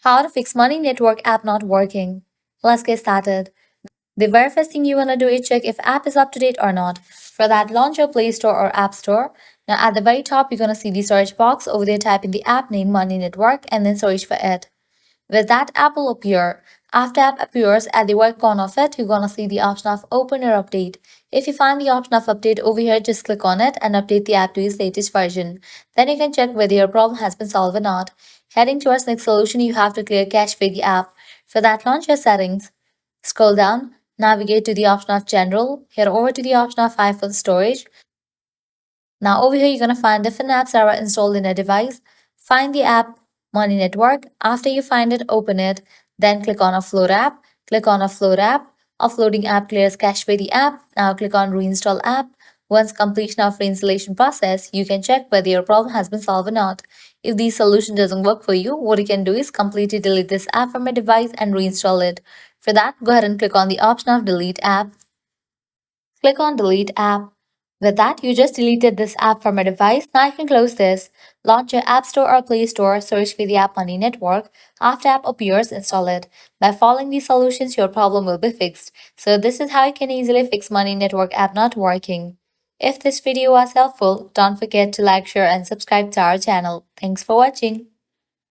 How to fix Money Network app not working. Let's get started. The very first thing you want to do is check if app is up to date or not. For that, launch your Play Store or App Store. Now at the very top, you're going to see the search box. Over there, type in the app name Money Network and then search for it. With that, app will appear. After app appears, at the right corner of it, you're going to see the option of open or update. If you find the option of update over here, just click on it and update the app to its latest version. Then you can check whether your problem has been solved or not. Heading towards next solution, you have to clear cache for the app. For that, launch your settings. Scroll down, navigate to the option of general, head over to the option of iPhone storage. Now over here, you're going to find different apps that are installed in a device. Find the app Money Network. After you find it, open it. Then click on Offload app. Click on Offload app. Offloading app clears cache for the app. Now click on Reinstall app. Once completion of reinstallation process, you can check whether your problem has been solved or not. If the solution doesn't work for you, what you can do is completely delete this app from your device and reinstall it. For that, go ahead and click on the option of Delete app. Click on Delete app. With that, you just deleted this app from your device. Now you can close this. Launch your App Store or Play Store, search for the app Money Network. After app appears, install it. By following these solutions, your problem will be fixed. So this is how you can easily fix Money Network app not working. If this video was helpful, don't forget to like, share and subscribe to our channel. Thanks for watching.